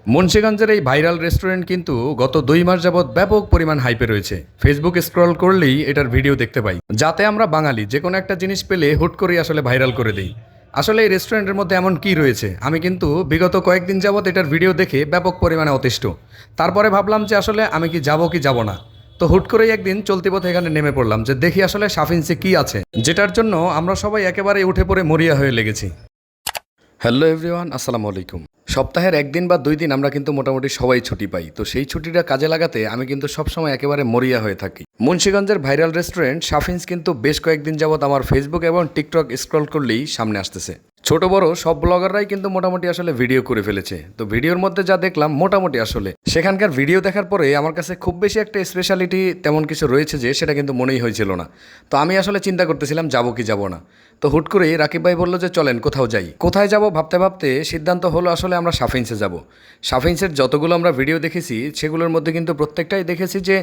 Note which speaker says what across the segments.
Speaker 1: মুন্সিগঞ্জের এই viral restaurant কিন্তু গত 2 মাস যাবৎ ব্যাপক পরিমাণ হাইপে রয়েছে। ফেসবুক স্ক্রল করলেই এটার ভিডিও দেখতে পাই, যাতে আমরা বাঙালি যে কোনো একটা জিনিস পেলে হুট করেই আসলে ভাইরাল করে দিই। আসলে এই রেস্টুরেন্টের মধ্যে এমন কি রয়েছে, আমি কিন্তু বিগত কয়েকদিন যাবৎ এটার ভিডিও দেখে ব্যাপক পরিমাণে অতিষ্ঠ। তারপরে ভাবলাম যে আসলে আমি কি যাব না। তো হুট করেই একদিন চলতি পথে এখানে নেমে পড়লাম যে দেখি আসলে সাফিন্সে কি আছে, যেটার জন্য আমরা সবাই একেবারে উঠে পড়ে মরিয়া হয়ে লেগেছি। হ্যালো এভরিওয়ান, আসসালামু আলাইকুম। সপ্তাহের একদিন বা 2 দিন আমরা কিন্তু মোটামুটি সবাই ছুটি পাই, তো সেই ছুটিটা কাজে লাগাতে আমি কিন্তু সবসময় একেবারে মরিয়া হয়ে থাকি। মুন্সিগঞ্জের ভাইরাল রেস্টুরেন্ট সাফিন্স কিন্তু বেশ কয়েকদিন যাবৎ আমার ফেসবুক এবং টিকটক স্ক্রল করলেই সামনে আসতেছে। ছোট বড় সব ব্লগাররাই কিন্তু মোটামুটি আসলে ভিডিও করে ফেলেছে। তো ভিডিওর মধ্যে যা দেখলাম মোটামুটি আসলে সেখানকার ভিডিও দেখার পরে আমার কাছে খুব বেশি একটা স্পেশালিটি তেমন কিছু রয়েছে যে সেটা কিন্তু মনেই হয়েছিল না। তো আমি আসলে চিন্তা করতেছিলাম যাবো কি যাব না। তো হুট করেই রাকিব ভাই বললো যে চলেন কোথাও যাই। কোথায় যাব ভাবতে ভাবতে সিদ্ধান্ত হলো আসলে আমরা সাফিন্সে যাব। সাফিন্সের যতগুলো আমরা ভিডিও দেখেছি সেগুলোর মধ্যে কিন্তু প্রত্যেকটাই দেখেছি যে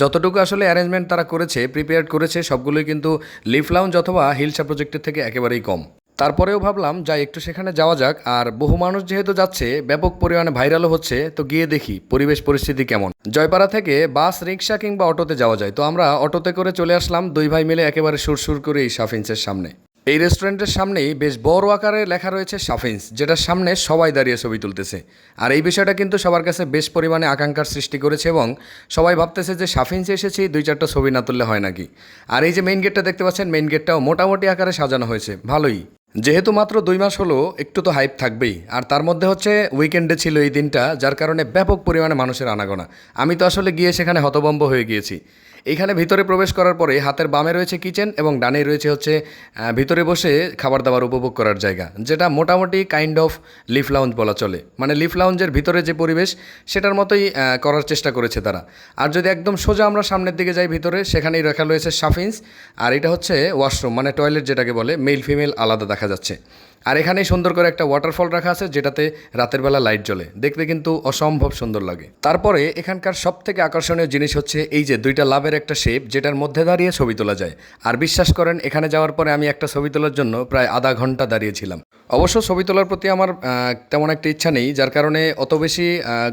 Speaker 1: যতটুকু আসলে অ্যারেঞ্জমেন্ট তারা করেছে, প্রিপেয়ার করেছে, সবগুলোই কিন্তু লিফ লাউঞ্জ অথবা হিলসা প্রজেক্টের থেকে একেবারেই কম। তারপরেও ভাবলাম যাই একটু সেখানে যাওয়া যাক, আর বহু মানুষ যেহেতু যাচ্ছে, ব্যাপক পরিমাণে ভাইরালও হচ্ছে, তো গিয়ে দেখি পরিবেশ পরিস্থিতি কেমন। জয়পাড়া থেকে বাস, রিক্সা কিংবা অটোতে যাওয়া যায়, তো আমরা অটোতে করে চলে আসলাম 2 ভাই মিলে একেবারে সুরসুর করে এই সাফিন্সের সামনে। এই রেস্টুরেন্টের সামনেই বেশ বড় আকারে লেখা রয়েছে সাফিন্স, যেটার সামনে সবাই দাঁড়িয়ে ছবি তুলতেছে। আর এই বিষয়টা কিন্তু সবার কাছে বেশ পরিমাণে আকাঙ্ক্ষার সৃষ্টি করেছে এবং সবাই ভাবতেছে যে সাফিন্সে এসেছি 2-4টা ছবি না তুললে হয় নাকি। আর এই যে মেইন গেটটা দেখতে পাচ্ছেন, মেইন গেটটাও মোটামুটি আকারে সাজানো হয়েছে ভালোই। যেহেতু মাত্র 2 মাস হলো, একটু তো হাইপ থাকবেই। আর তার মধ্যে হচ্ছে উইকেন্ডে ছিল এই দিনটা, যার কারণে ব্যাপক পরিমাণে মানুষের আনাগোনা। আমি তো আসলে গিয়ে সেখানে হতভম্ব হয়ে গিয়েছি। এইখানে ভিতরে প্রবেশ করার পরে হাতের বামে রয়েছে কিচেন এবং ডানে রয়েছে হচ্ছে ভিতরে বসে খাবার দাবার উপভোগ করার জায়গা, যেটা মোটামুটি কাইন্ড অফ লিফ লাউঞ্জ বলা চলে। মানে লিফ লাউঞ্জের ভিতরে যে পরিবেশ সেটার মতোই করার চেষ্টা করেছে তারা। আর যদি একদম সোজা আমরা সামনের দিকে যাই ভিতরে, সেখানেই রাখা রয়েছে সাফিন্স। আর এটা হচ্ছে ওয়াশরুম, মানে টয়লেট যেটাকে বলে, মেল ফিমেল আলাদা দেখা যাচ্ছে। আর এখানেই সুন্দর করে একটা ওয়াটারফল রাখা আছে, যেটাতে রাতের বেলা লাইট জ্বলে, দেখতে কিন্তু অসম্ভব সুন্দর লাগে। তারপরে এখানকার সব থেকে আকর্ষণীয় জিনিস হচ্ছে এই যে 2টা লাভের একটা শেপ, যেটার মধ্যে দাঁড়িয়ে ছবি তোলা যায়। আর বিশ্বাস করেন, এখানে যাওয়ার পরে আমি একটা ছবি তোলার জন্য প্রায় আধা ঘন্টা দাঁড়িয়েছিলাম। অবশ্য ছবি তোলার প্রতি আমার তেমন একটা ইচ্ছা নেই, যার কারণে অত বেশি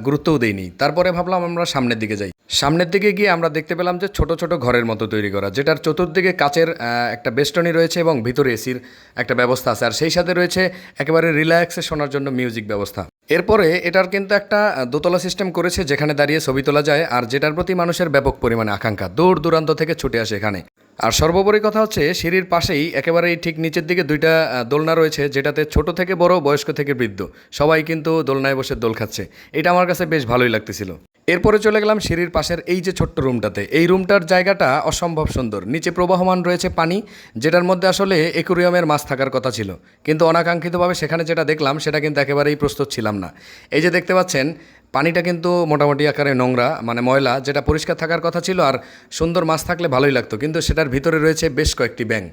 Speaker 1: গুরুত্বও দেইনি। তারপরে ভাবলাম আমরা সামনের দিকে যাই। সামনের দিকে গিয়ে আমরা দেখতে পেলাম যে ছোট ছোট ঘরের মতো তৈরি করা, যেটার চতুর্দিকে কাচের একটা বেষ্টনী রয়েছে এবং ভিতরে এসির একটা ব্যবস্থা আছে। আর সেই সাথে রয়েছে একেবারে রিল্যাক্সে শোনার জন্য মিউজিক ব্যবস্থা। এরপরে এটার কিন্তু একটা দোতলা সিস্টেম করেছে, যেখানে দাঁড়িয়ে ছবি তোলা যায়, আর যেটার প্রতি মানুষের ব্যাপক পরিমাণে আকাঙ্ক্ষা, দূর দূরান্ত থেকে ছুটে আসে এখানে। আর সর্বোপরি কথা হচ্ছে, সিঁড়ির পাশেই একেবারেই ঠিক নিচের দিকে 2টা দোলনা রয়েছে, যেটাতে ছোট থেকে বড়, বয়স্ক থেকে বৃদ্ধ সবাই কিন্তু দোলনায় বসে দোল খাচ্ছে। এটা আমার কাছে বেশ ভালোই লাগতেছিল। এরপরে চলে গেলাম সিঁড়ির পাশের এই যে ছোট্ট রুমটাতে। এই রুমটার জায়গাটা অসম্ভব সুন্দর। নিচে প্রবাহমান রয়েছে পানি, যেটার মধ্যে আসলে অ্যাকুরিয়ামের মাছ থাকার কথা ছিল, কিন্তু অনাকাঙ্ক্ষিতভাবে সেখানে যেটা দেখলাম সেটা কিন্তু একেবারেই প্রস্তুত ছিলাম না। এই যে দেখতে পাচ্ছেন, পানিটা কিন্তু মোটামুটি আকারে নোংরা, মানে ময়লা, যেটা পরিষ্কার থাকার কথা ছিল। আর সুন্দর মাছ থাকলে ভালোই লাগতো, কিন্তু সেটার ভিতরে রয়েছে বেশ কয়েকটি ব্যাঙ।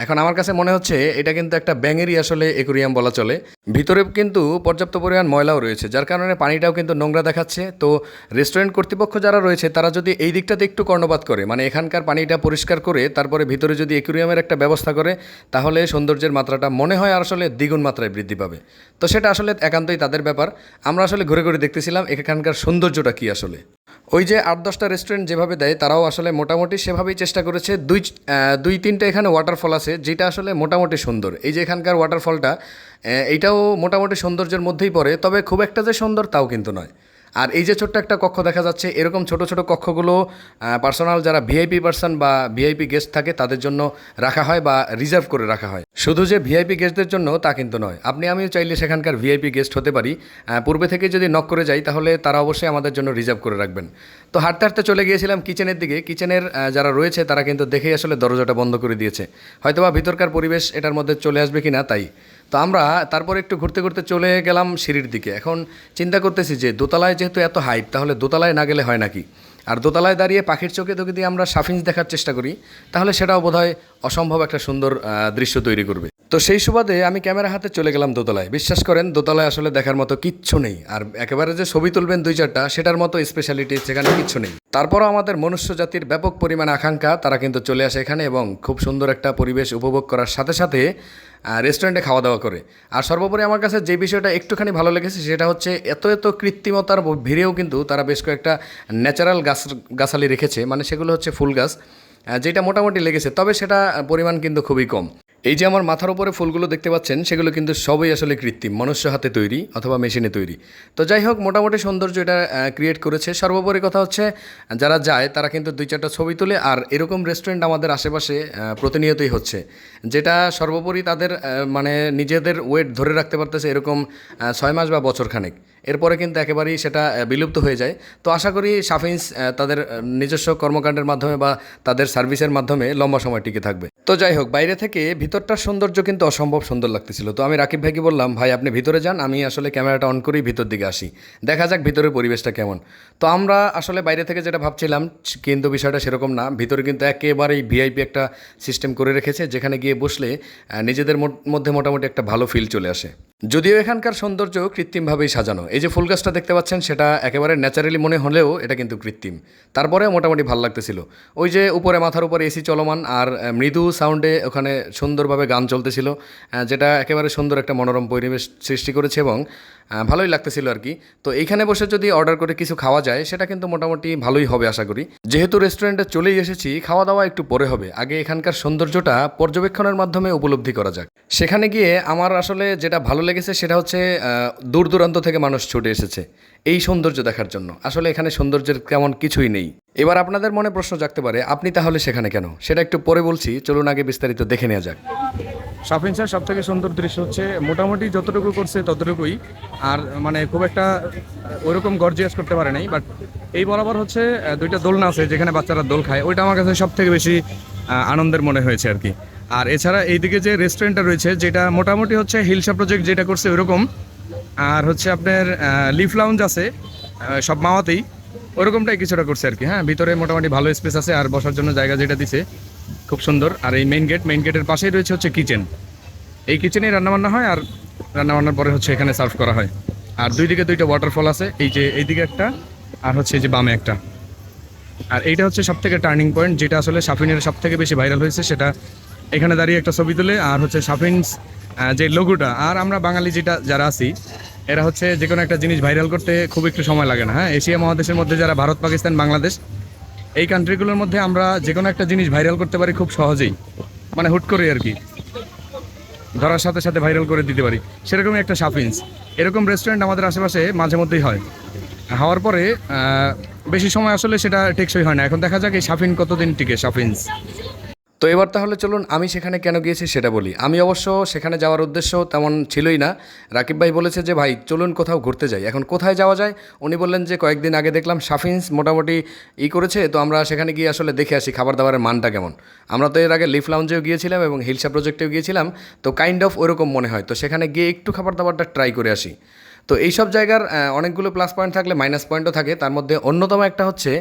Speaker 1: এখন আমার কাছে মনে হচ্ছে এটা কিন্তু একটা ব্যাঙেরই আসলে অ্যাকুরিয়াম বলা চলে। ভিতরে কিন্তু পর্যাপ্ত পরিমাণ ময়লাও রয়েছে, যার কারণে পানিটাও কিন্তু নোংরা দেখাচ্ছে। তো রেস্টুরেন্ট কর্তৃপক্ষ যারা রয়েছে তারা যদি এই দিকটাতে একটু কর্ণপাত করে, মানে এখানকার পানিটা পরিষ্কার করে তারপরে ভিতরে যদি অ্যাকুরিয়ামের একটা ব্যবস্থা করে, তাহলে সৌন্দর্যের মাত্রাটা মনে হয় আর আসলে দ্বিগুণ মাত্রায় বৃদ্ধি পাবে। তো সেটা আসলে একান্তই তাদের ব্যাপার। আমরা আসলে ঘুরে ঘুরে দেখতেছিলাম এখানকার সৌন্দর্যটা কী আসলে। ওই যে 8-10টা রেস্টুরেন্ট যেভাবে দেয়, তারাও আসলে মোটামুটি সেভাবেই চেষ্টা করেছে। 2-3টা এখানে ওয়াটারফল আছে, যেটা আসলে মোটামুটি সুন্দর। এই যে এখানকার ওয়াটারফলটা, এইটাও মোটামুটি সৌন্দর্যের মধ্যেই পড়ে, তবে খুব একটা যে সুন্দর তাও কিন্তু নয়। আর এই যে ছোট্ট একটা কক্ষ দেখা যাচ্ছে, এরকম ছোট ছোট কক্ষগুলো পার্সোনাল যারা ভিআইপি পার্সন বা ভিআইপি গেস্ট থাকে তাদের জন্য রাখা হয় বা রিজার্ভ করে রাখা হয়। শুধু যে ভিআইপি গেস্টদের জন্য তা কিন্তু নয়, আপনি আমিও চাইলে সেখানকার ভিআইপি গেস্ট হতে পারি। পূর্বে থেকে যদি নক করে যাই, তাহলে তারা অবশ্যই আমাদের জন্য রিজার্ভ করে রাখবেন। তো হাঁটতে হাঁটতে চলে গিয়েছিলাম কিচেনের দিকে। কিচেনের যারা রয়েছে তারা কিন্তু দেখেই আসলে দরজাটা বন্ধ করে দিয়েছে, হয়তোবা ভিতরকার পরিবেশ এটার মধ্যে চলে আসবে কি না তাই। তো আমরা তারপর একটু ঘুরতে ঘুরতে চলে গেলাম সিঁড়ির দিকে। এখন চিন্তা করতেছি যে দোতলায় যেহেতু এত হাইট, তাহলে দোতলায় না গেলে হয় নাকি। আর দোতলায় দাঁড়িয়ে পাখির চোখে যদি আমরা সাফিন্স দেখার চেষ্টা করি, তাহলে সেটাও বোধহয় অসম্ভব একটা সুন্দর দৃশ্য তৈরি করবে। তো সেই সুবাদে আমি ক্যামেরা হাতে চলে গেলাম দোতলায়। বিশ্বাস করেন, দোতলায় আসলে দেখার মতো কিচ্ছু নেই। আর একেবারে যে ছবি তুলবেন 2-4টা, সেটার মতো স্পেশালিটি সেখানে কিচ্ছু নেই। তারপরও আমাদের মনুষ্য জাতির ব্যাপক পরিমাণ আকাঙ্ক্ষা, তারা কিন্তু চলে আসে এখানে এবং খুব সুন্দর একটা পরিবেশ উপভোগ করার সাথে সাথে রেস্টুরেন্টে খাওয়া দাওয়া করে। আর সর্বোপরি আমার কাছে যে বিষয়টা একটুখানি ভালো লেগেছে সেটা হচ্ছে এত এত কৃত্রিমতার ভিড়েও কিন্তু তারা বেশ কয়েকটা ন্যাচারাল গাছালি রেখেছে, মানে সেগুলো হচ্ছে ফুল গাছ, যেটা মোটামুটি লেগেছে, তবে সেটা পরিমাণ কিন্তু খুবই কম। এই যে আমার মাথার উপরে ফুলগুলো দেখতে পাচ্ছেন সেগুলো কিন্তু সবই আসলে কৃত্রিম, মনুষ্য হাতে তৈরি অথবা মেশিনে তৈরি। তো যাই হোক, মোটামুটি সৌন্দর্য এটা ক্রিয়েট করেছে। সর্বোপরি কথা হচ্ছে যারা যায় তারা কিন্তু 2-4টা ছবি তোলে, আর এরকম রেস্টুরেন্ট আমাদের আশেপাশে প্রতিনিয়তই হচ্ছে, যেটা সর্বোপরি তাদের মানে নিজেদের ওয়েট ধরে রাখতে পারতেছে এরকম 6 মাস বা বছরখানেক, এরপরে কিন্তু একেবারেই সেটা বিলুপ্ত হয়ে যায়। তো আশা করি সাফিন্স তাদের নিজস্ব কর্মকাণ্ডের মাধ্যমে বা তাদের সার্ভিসের মাধ্যমে লম্বা সময় টিকে থাকবে। তো যাই হোক, বাইরে থেকে ভিতরটার সৌন্দর্য কিন্তু অসম্ভব সুন্দর লাগতেছিল। তো আমি রাকিব ভাইকে বললাম, ভাই আপনি ভিতরে যান, আমি আসলে ক্যামেরাটা অন করেই ভিতর দিকে আসি, দেখা যাক ভিতরের পরিবেশটা কেমন। তো আমরা আসলে বাইরে থেকে যেটা ভাবছিলাম কিন্তু বিষয়টা সেরকম না। ভিতরে কিন্তু একেবারেই ভিআইপি একটা সিস্টেম করে রেখেছে, যেখানে গিয়ে বসলে নিজেদের মধ্যে মোটামুটি একটা ভালো ফিল চলে আসে। যদিও এখানকার সৌন্দর্য কৃত্রিমভাবেই সাজানো, এই যে ফুল গাছটা দেখতে পাচ্ছেন সেটা একেবারে ন্যাচারালি মনে হলেও এটা কিন্তু কৃত্রিম, তারপরেও মোটামুটি ভালো লাগতেছিল। ওই যে উপরে মাথার উপরে এসি চলমান আর মৃদু সাউন্ডে ওখানে সুন্দরভাবে গান চলতেছিল, যেটা একেবারে সুন্দর একটা মনোরম পরিবেশ সৃষ্টি করেছে এবং ভালোই লাগতেছিল আর কি। তো এইখানে বসে যদি অর্ডার করে কিছু খাওয়া যায় সেটা কিন্তু মোটামুটি ভালোই হবে আশা করি। যেহেতু রেস্টুরেন্টে চলেই এসেছি, খাওয়া দাওয়া একটু পরে হবে, আগে এখানকার সৌন্দর্যটা পর্যবেক্ষণের মাধ্যমে উপলব্ধি করা যাক। সেখানে গিয়ে আমার আসলে যেটা ভালো লেগেছে সেটা হচ্ছে দূর দূরান্ত থেকে মানুষ ছুটে এসেছে এই সৌন্দর্য দেখার জন্য। আসলে এখানে সৌন্দর্যের তেমন কিছুই নেই। এবার আপনাদের মনে প্রশ্ন জাগতে পারে, আপনি তাহলে সেখানে কেন? সেটা একটু পরে বলছি, চলুন আগে বিস্তারিত দেখে নেওয়া যাক।
Speaker 2: সাফিন্সের সব থেকে সুন্দর দৃশ্য হচ্ছে মোটামুটি যতটুকু করছে ততটুকুই, আর মানে খুব একটা ওইরকম গর্জিয়াস করতে পারে নাই। বাট এই বরাবর হচ্ছে 2টা দোলনা আছে যেখানে বাচ্চারা দোল খায়, ওইটা আমার কাছে সব থেকে বেশি আনন্দের মনে হয়েছে আর কি। আর এছাড়া এইদিকে যে রেস্টুরেন্টটা রয়েছে যেটা মোটামুটি হচ্ছে হিলসা প্রজেক্ট যেটা করছে ওইরকম, আর হচ্ছে আপনার লিফ লাউঞ্জ আছে সব মাওয়াতেই, ওরকমটাই কিছুটা করছে আর কি। হ্যাঁ, ভিতরে মোটামুটি ভালো স্পেস আছে আর বসার জন্য জায়গা যেটা দিছে খুব সুন্দর। আর এই মেইন গেটের পাশেই রয়েছে হচ্ছে কিচেন, এই কিচেনেই রান্নাবান্না হয় আর রান্নাবান্নার পরে হচ্ছে এখানে সার্ভ করা হয়। আর দুই দিকে 2টা ওয়াটারফল আছে, এই যে এইদিকে একটা আর হচ্ছে এই যে বামে একটা। আর এইটা হচ্ছে সব থেকে টার্নিং পয়েন্ট, যেটা আসলে সাফিনের সব থেকে বেশি ভাইরাল হয়েছে, সেটা এখানে দাঁড়িয়ে একটা ছবি তুলে আর হচ্ছে সাফিনস যে লোগোটা। আর আমরা বাঙালি যারা আছি এরা হচ্ছে যে কোনো একটা জিনিস ভাইরাল করতে খুব একটু সময় লাগে না। হ্যাঁ, এশিয়া মহাদেশের মধ্যে যারা ভারত, পাকিস্তান, বাংলাদেশ এই কান্ট্রিগুলোর মধ্যে আমরা যে কোনো একটা জিনিস ভাইরাল করতে পারি খুব সহজেই, মানে হুট করে আর কি ধরার সাথে সাথে ভাইরাল করে দিতে পারি। সেরকমই একটা সাফিন্স, এরকম রেস্টুরেন্ট আমাদের আশেপাশে মাঝে মধ্যেই হয়। হওয়ার পরে বেশি সময় আসলে সেটা টেকসই হয় না। এখন দেখা যাক এই সাফিন কতদিন টিকে, সাফিন্স।
Speaker 1: তো এবার তাহলে চলুন আমি সেখানে কেন গিয়েছি সেটা বলি। আমি অবশ্য সেখানে যাওয়ার উদ্দেশ্য তেমন ছিলই না। রাকিব ভাই বলেছে যে ভাই চলুন কোথাও ঘুরতে যাই, এখন কোথায় যাওয়া যায়? উনি বললেন যে কয়েকদিন আগে দেখলাম সাফিন্স মোটামুটি করেছে, তো আমরা সেখানে গিয়ে আসলে দেখে আসি খাবার দাবারের মানটা কেমন। আমরা তো এর আগে লিফ লাউঞ্জেও গিয়েছিলাম এবং হিলসা প্রজেক্টেও গিয়েছিলাম, তো কাইন্ড অফ ওরকম মনে হয়। তো সেখানে গিয়ে একটু খাবার দাবারটা ট্রাই করে আসি। তো এইসব জায়গার অনেকগুলো প্লাস পয়েন্ট থাকলে মাইনাস পয়েন্টও থাকে। তার মধ্যে অন্যতম একটা হচ্ছে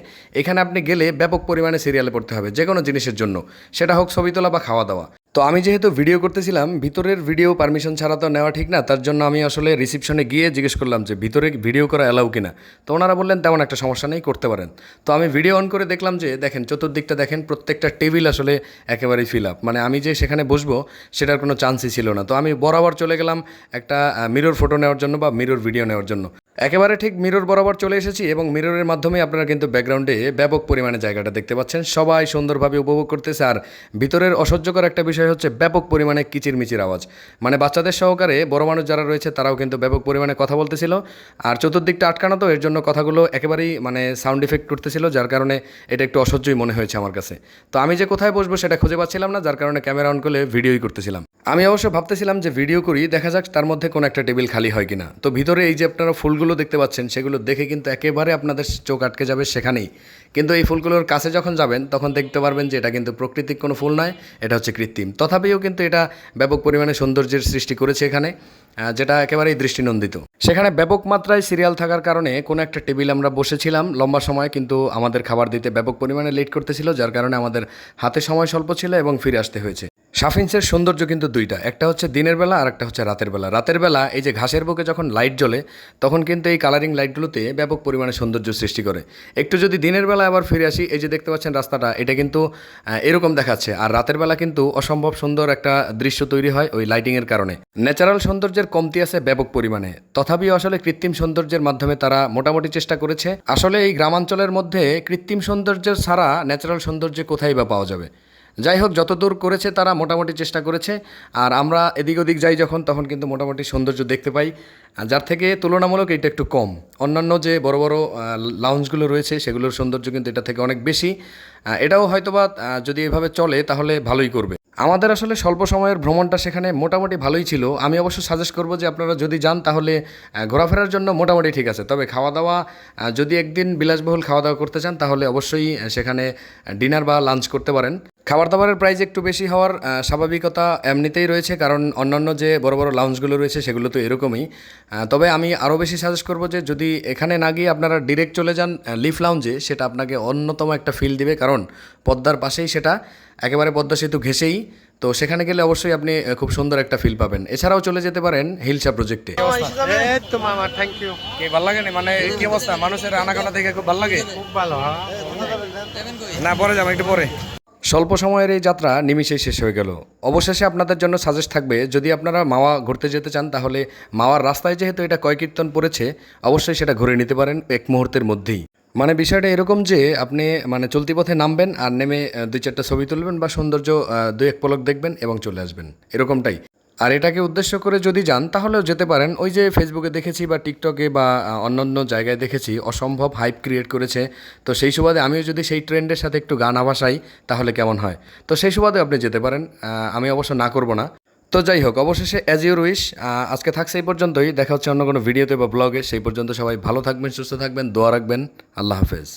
Speaker 1: এখানে আপনি গেলে ব্যাপক পরিমাণে সিরিয়ালে পড়তে হবে যে কোনো জিনিসের জন্য, সেটা হোক ছবি তোলা বা খাওয়া দাওয়া। তো আমি যেহেতু ভিডিও করতেছিলাম, ভিতরের ভিডিও পারমিশন ছাড়া তো নেওয়া ঠিক না, তার জন্য আমি আসলে রিসিপশনে গিয়ে জিজ্ঞেস করলাম যে ভিতরে ভিডিও করা অ্যালাউ কিনা। তো ওনারা বললেন তেমন একটা সমস্যা নেই, করতে পারেন। তো আমি ভিডিও অন করে দেখলাম যে দেখেন চতুর্দিকটা দেখেন, প্রত্যেকটা টেবিল আসলে একেবারেই ফিল আপ, মানে আমি যে সেখানে বসবো সেটার কোনো চান্সই ছিল না। তো আমি বরাবর চলে গেলাম একটা মিরর ফটো নেওয়ার জন্য বা মিরর ভিডিও নেওয়ার জন্য। একেবারে ঠিক মিরর বরাবর চলে এসেছি এবং মিররের মাধ্যমে আপনারা কিন্তু ব্যাকগ্রাউন্ডে ব্যাপক পরিমাণে জায়গাটা দেখতে পাচ্ছেন, সবাই সুন্দরভাবে উপভোগ করতেছে। আর ভিতরের অসহ্যকর একটা বিষয় হচ্ছে ব্যাপক পরিমাণে কিচিরমিচির আওয়াজ, মানে বাচ্চাদের সহকারে বড় মানুষ যারা রয়েছে তারাও কিন্তু ব্যাপক পরিমাণে কথা বলতেছিল। আর চতুর্দিকটা আটকানো, তো এর জন্য কথাগুলো একেবারেই মানে সাউন্ড ইফেক্ট করতেছিল, যার কারণে এটা একটু অসহ্যই মনে হয়েছে আমার কাছে। তো আমি যে কোথায় বসবো সেটা খুঁজে পাচ্ছিলাম না, যার কারণে ক্যামেরা অন করে ভিডিওই করতেছিলাম। আমি অবশ্য ভাবতেছিলাম যে ভিডিও করি, দেখা যাক তার মধ্যে কোনো একটা টেবিল খালি হয় কিনা। তো ভিতরে এই যে আপনারা ফুলগুলো দেখতে পাচ্ছেন সেগুলো দেখে কিন্তু একেবারে আপনাদের চোখ আটকে যাবে সেখানেই। কিন্তু এই ফুলগুলোর কাছে যখন যাবেন তখন দেখতে পারবেন যে এটা কিন্তু প্রাকৃতিক কোনো ফুল নয়, এটা হচ্ছে কৃত্রিম। তথাপিও কিন্তু এটা ব্যাপক পরিমাণে সৌন্দর্যের সৃষ্টি করেছে এখানে, যেটা একেবারেই দৃষ্টিনন্দিত। সেখানে ব্যাপক মাত্রায় সিরিয়াল থাকার কারণে কোনো একটা টেবিল আমরা বসেছিলাম লম্বা সময়, কিন্তু আমাদের খাবার দিতে ব্যাপক পরিমাণে লেট করতেছিল, যার কারণে আমাদের হাতে সময় স্বল্প ছিল এবং ফিরে আসতে হয়েছে। সাফিন্সের সৌন্দর্য কিন্তু দুইটা, একটা হচ্ছে দিনের বেলা আর একটা হচ্ছে রাতের বেলা। রাতের বেলা এই যে ঘাসের বুকে যখন লাইট জ্বলে তখন কিন্তু এই কালারিং লাইটগুলোতে ব্যাপক পরিমাণে সৌন্দর্য সৃষ্টি করে। একটু যদি দিনের বেলা আবার ফিরে আসি, এই যে দেখতে পাচ্ছেন রাস্তাটা, এটা কিন্তু এরকম দেখাচ্ছে, আর রাতের বেলা কিন্তু অসম্ভব সুন্দর একটা দৃশ্য তৈরি হয় ওই লাইটিংয়ের কারণে। ন্যাচারাল সৌন্দর্যের কমতি আছে ব্যাপক পরিমাণে, তথাপিও আসলে কৃত্রিম সৌন্দর্যের মাধ্যমে তারা মোটামুটি চেষ্টা করেছে। আসলে এই গ্রামাঞ্চলের মধ্যে কৃত্রিম সৌন্দর্য ছাড়া ন্যাচারাল সৌন্দর্য কোথায় বা পাওয়া যাবে। যাই হোক, যতদূর করেছে তারা মোটামুটি চেষ্টা করেছে। আর আমরা এদিক ওদিক যাই যখন, তখন কিন্তু মোটামুটি সৌন্দর্য দেখতে পাই, যার থেকে তুলনামূলক এটা একটু কম। অন্যান্য যে বড় বড় লাউঞ্জগুলো রয়েছে সেগুলোর সৌন্দর্য কিন্তু এটা থেকে অনেক বেশি। এটাও হয়তোবা যদি এভাবে চলে তাহলে ভালোই করবে। আমাদের আসলে স্বল্প সময়ের ভ্রমণটা সেখানে মোটামুটি ভালোই ছিল। আমি অবশ্য সাজেস্ট করব যে আপনারা যদি যান তাহলে ঘোরাফেরার জন্য মোটামুটি ঠিক আছে, তবে খাওয়া দাওয়া যদি একদিন বিলাসবহুল খাওয়া দাওয়া করতে চান তাহলে অবশ্যই সেখানে ডিনার বা লাঞ্চ করতে পারেন। খাবার দাবারের প্রাইস একটু বেশি হওয়ার স্বাভাবিকতা এমনিতেই রয়েছে, কারণ অন্যান্য যে বড় বড় লাউঞ্জগুলো রয়েছে সেগুলো তো এরকমই। তবে আমি আরও বেশি সাজেস্ট করব যে যদি এখানে না গিয়ে আপনারা ডিরেক্ট চলে যান লিফ লাউঞ্জে, সেটা আপনাকে অন্যতম একটা ফিল দিবে, কারণ পদ্মার পাশেই সেটা, একেবারে পদ্মা সেতু ঘেঁষেই। তো সেখানে গেলে অবশ্যই আপনি খুব সুন্দর একটা ফিল পাবেন। এছাড়াও চলে যেতে পারেন হিলসা প্রজেক্টে।
Speaker 3: এই তো মামা, থ্যাংক ইউ।
Speaker 2: কি ভালো লাগে না? মানে কি অবস্থা, মানুষের আনাগোনা দেখে খুব ভালো লাগে
Speaker 3: খুব ভালো, হ্যাঁ।
Speaker 2: না? পরে যাবো, একটু পরে।
Speaker 1: স্বল্প সময়ের এই যাত্রা নিমিষেই শেষ হয়ে গেল। অবশেষে আপনাদের জন্য সাজেস্ট থাকবে, যদি আপনারা মাওয়া ঘুরতে যেতে চান তাহলে মাওয়ার রাস্তায় যেহেতু এটা কয়কীর্তন পড়েছে, অবশ্যই সেটা ঘুরে নিতে পারেন এক মুহূর্তের মধ্যেই। মানে বিষয়টা এরকম যে আপনি মানে চলতি পথে নামবেন আর নেমে দুই চারটা ছবি তুলবেন বা সৌন্দর্য দুই এক পলক দেখবেন এবং চলে আসবেন, এরকমটাই। আর এটাকে উদ্দেশ্য করে যদি যান তাহলেও যেতে পারেন। ওই যে ফেসবুকে দেখেছি বা টিকটকে বা অন্যান্য জায়গায় দেখেছি অসম্ভব হাইপ ক্রিয়েট করেছে, তো সেই সুবাদে আমিও যদি সেই ট্রেন্ডের সাথে একটু গান আভাসাই তাহলে কেমন হয়। তো সেই সুবাদে আপনি যেতে পারেন, আমি অবশ্য না করব না। তো যাই হোক, অবশেষে অ্যাজ ইউর উইশ, আজকে থাকছে এই পর্যন্তই। দেখা হচ্ছে অন্য কোনো ভিডিওতে বা ব্লগে। সেই পর্যন্ত সবাই ভালো থাকবেন, সুস্থ থাকবেন, দোয়া রাখবেন। আল্লাহ হাফেজ।